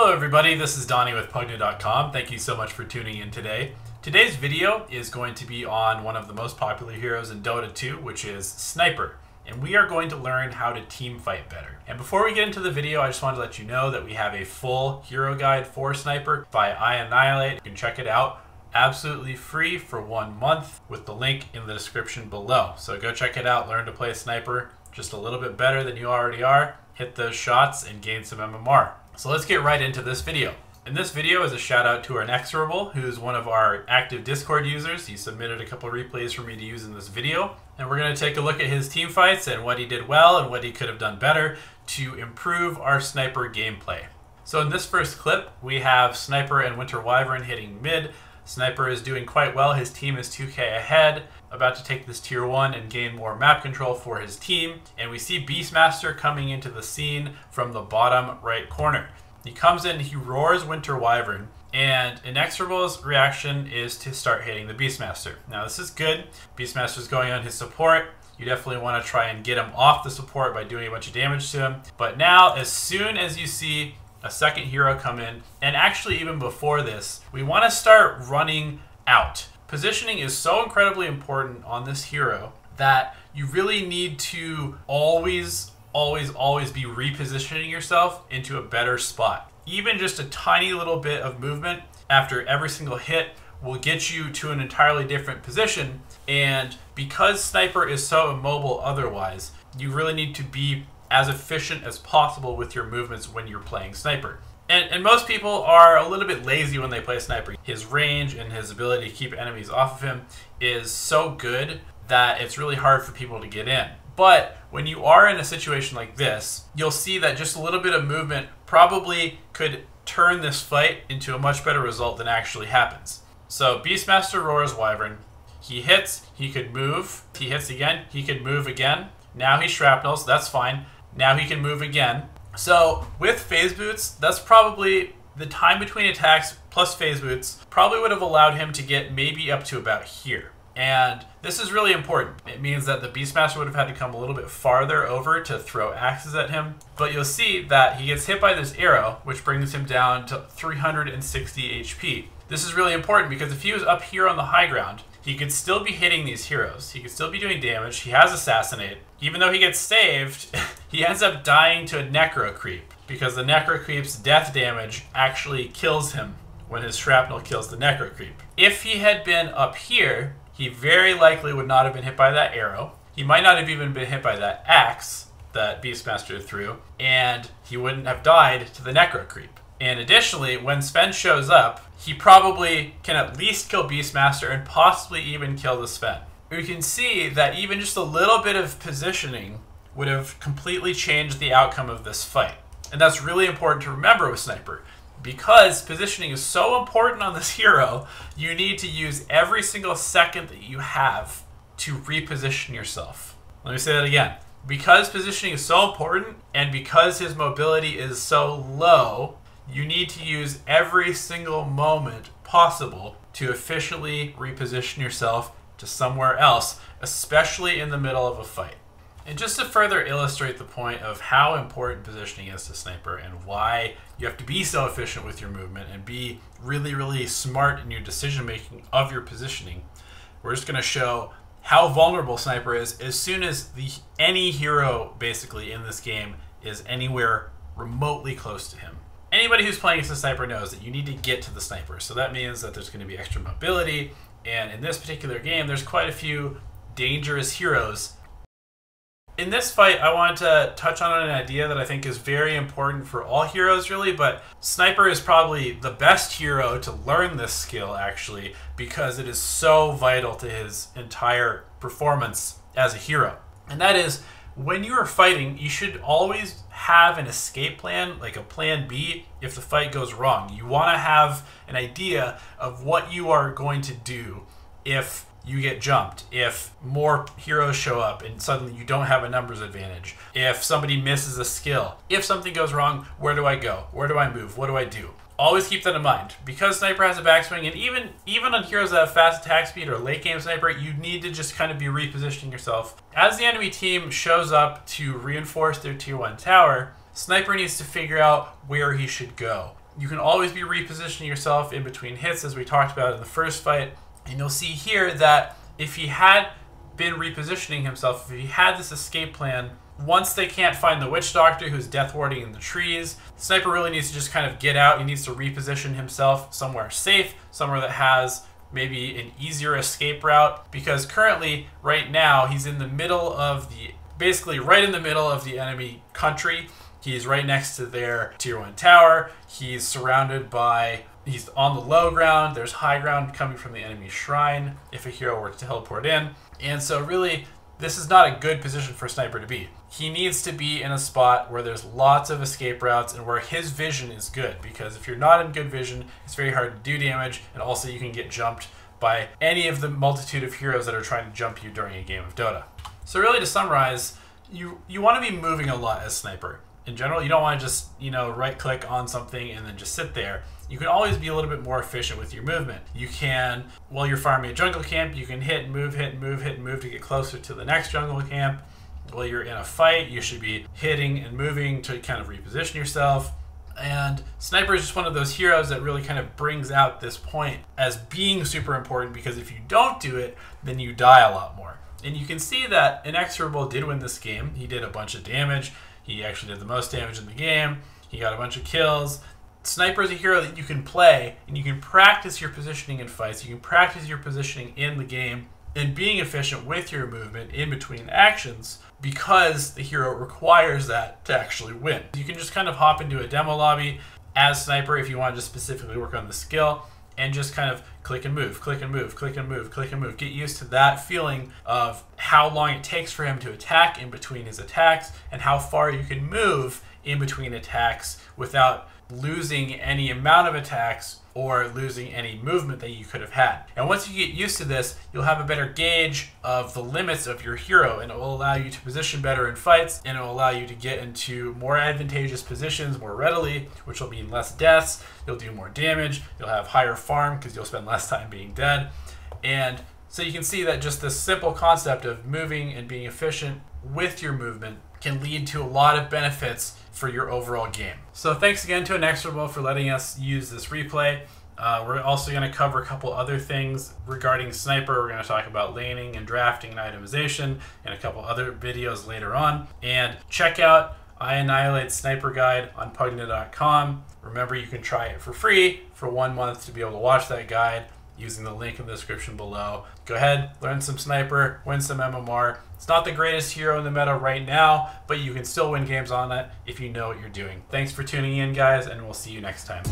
Hello everybody, this is Donnie with Pvgna.com. Thank you so much for tuning in today. Today's video is going to be on one of the most popular heroes in Dota 2, which is Sniper. And we are going to learn how to team fight better. And before we get into the video, I just wanted to let you know that we have a full hero guide for Sniper by iAnnihilate. You can check it out absolutely free for 1 month with the link in the description below. So go check it out, learn to play Sniper just a little bit better than you already are, hit those shots and gain some MMR. So let's get right into this video. And this video is a shout out to our Inexorable, who's one of our active Discord users. He submitted a couple replays for me to use in this video. And we're going to take a look at his team fights and what he did well and what he could have done better to improve our Sniper gameplay. So in this first clip, we have Sniper and Winter Wyvern hitting mid. Sniper is doing quite well. His team is 2k ahead, about to take this tier 1 and gain more map control for his team. And we see Beastmaster coming into the scene from the bottom right corner. He comes in, he roars Winter Wyvern, and Inexorable's reaction is to start hitting the Beastmaster. Now this is good. Beastmaster's going on his support. You definitely want to try and get him off the support by doing a bunch of damage to him. But now, as soon as you see a second hero come in, and actually even before this, we want to start running out. Positioning is so incredibly important on this hero that you really need to always be repositioning yourself into a better spot. Even just a tiny little bit of movement after every single hit will get you to an entirely different position. And because Sniper is so immobile otherwise, you really need to be as efficient as possible with your movements when you're playing Sniper. And most people are a little bit lazy when they play Sniper. His range and his ability to keep enemies off of him is so good that it's really hard for people to get in. But when you are in a situation like this, you'll see that just a little bit of movement probably could turn this fight into a much better result than actually happens. So Beastmaster roars Wyvern. He hits, he could move. He hits again, he could move again. Now he shrapnels, that's fine. Now he can move again. So with phase boots, that's probably the time between attacks plus phase boots probably would have allowed him to get maybe up to about here. And this is really important. It means that the Beastmaster would have had to come a little bit farther over to throw axes at him. But you'll see that he gets hit by this arrow, which brings him down to 360 HP. This is really important because if he was up here on the high ground, he could still be hitting these heroes. He could still be doing damage. He has Assassinate. Even though he gets saved, he ends up dying to a Necro Creep because the Necro Creep's death damage actually kills him when his shrapnel kills the Necro Creep. If he had been up here, he very likely would not have been hit by that arrow. He might not have even been hit by that axe that Beastmaster threw, and he wouldn't have died to the Necro Creep. And additionally, when Sven shows up, he probably can at least kill Beastmaster and possibly even kill the Sven. You can see that even just a little bit of positioning would have completely changed the outcome of this fight. And that's really important to remember with Sniper. Because positioning is so important on this hero, you need to use every single second that you have to reposition yourself. Let me say that again. Because positioning is so important and because his mobility is so low, you need to use every single moment possible to efficiently reposition yourself to somewhere else, especially in the middle of a fight. And just to further illustrate the point of how important positioning is to Sniper and why you have to be so efficient with your movement and be really smart in your decision making of your positioning, we're just going to show how vulnerable Sniper is as soon as any hero basically in this game is anywhere remotely close to him. Anybody who's playing as a Sniper knows that you need to get to the Sniper, so that means that there's going to be extra mobility, and in this particular game there's quite a few dangerous heroes. In this fight, I want to touch on an idea that I think is very important for all heroes really, but Sniper is probably the best hero to learn this skill actually, because it is so vital to his entire performance as a hero. And that is, when you are fighting, you should always have an escape plan, like a plan B, if the fight goes wrong. You want to have an idea of what you are going to do if you get jumped, if more heroes show up and suddenly you don't have a numbers advantage, if somebody misses a skill, if something goes wrong, where do I go? Where do I move? What do I do? Always keep that in mind. Because Sniper has a backswing, and even on heroes that have fast attack speed or late game Sniper, you need to just kind of be repositioning yourself. As the enemy team shows up to reinforce their tier 1 tower, Sniper needs to figure out where he should go. You can always be repositioning yourself in between hits, as we talked about in the first fight. And you'll see here that if he had been repositioning himself, if he had this escape plan, once they can't find the witch doctor who's death warding in the trees, Sniper really needs to just kind of get out. He needs to reposition himself somewhere safe, somewhere that has maybe an easier escape route, because currently, right now, he's in the middle of basically right in the middle of the enemy country. He's right next to their tier 1 tower. He's surrounded by, he's on the low ground. There's high ground coming from the enemy shrine if a hero were to teleport in. And so really, this is not a good position for Sniper to be. He needs to be in a spot where there's lots of escape routes and where his vision is good, because if you're not in good vision, it's very hard to do damage, and also you can get jumped by any of the multitude of heroes that are trying to jump you during a game of Dota. So really, to summarize, you want to be moving a lot as Sniper. In general, you don't want to just, right click on something and then just sit there. You can always be a little bit more efficient with your movement. You can, while you're farming a jungle camp, you can hit and move, hit and move, hit and move to get closer to the next jungle camp. While you're in a fight, you should be hitting and moving to kind of reposition yourself. And Sniper is just one of those heroes that really kind of brings out this point as being super important, because if you don't do it, then you die a lot more. And you can see that Inexorable did win this game. He did a bunch of damage. He actually did the most damage in the game. He got a bunch of kills. Sniper is a hero that you can play, and you can practice your positioning in fights. You can practice your positioning in the game and being efficient with your movement in between actions, because the hero requires that to actually win. You can just kind of hop into a demo lobby as Sniper if you want to just specifically work on the skill, and just kind of click and move, click and move, click and move, click and move. Get used to that feeling of how long it takes for him to attack in between his attacks, and how far you can move in between attacks without losing any amount of attacks or losing any movement that you could have had. And once you get used to this, you'll have a better gauge of the limits of your hero, and it will allow you to position better in fights, and it will allow you to get into more advantageous positions more readily, which will mean less deaths. You'll do more damage. You'll have higher farm because you'll spend less time being dead. And so you can see that just this simple concept of moving and being efficient with your movement can lead to a lot of benefits for your overall game. So thanks again to Inexorable for letting us use this replay. We're also going to cover a couple other things regarding Sniper. We're going to talk about laning and drafting and itemization and a couple other videos later on. And check out I Annihilate Sniper Guide on Pvgna.com. Remember, you can try it for free for 1 month to be able to watch that guide using the link in the description below. Go ahead, learn some Sniper, win some MMR. It's not the greatest hero in the meta right now, but you can still win games on it if you know what you're doing. Thanks for tuning in, guys, and we'll see you next time.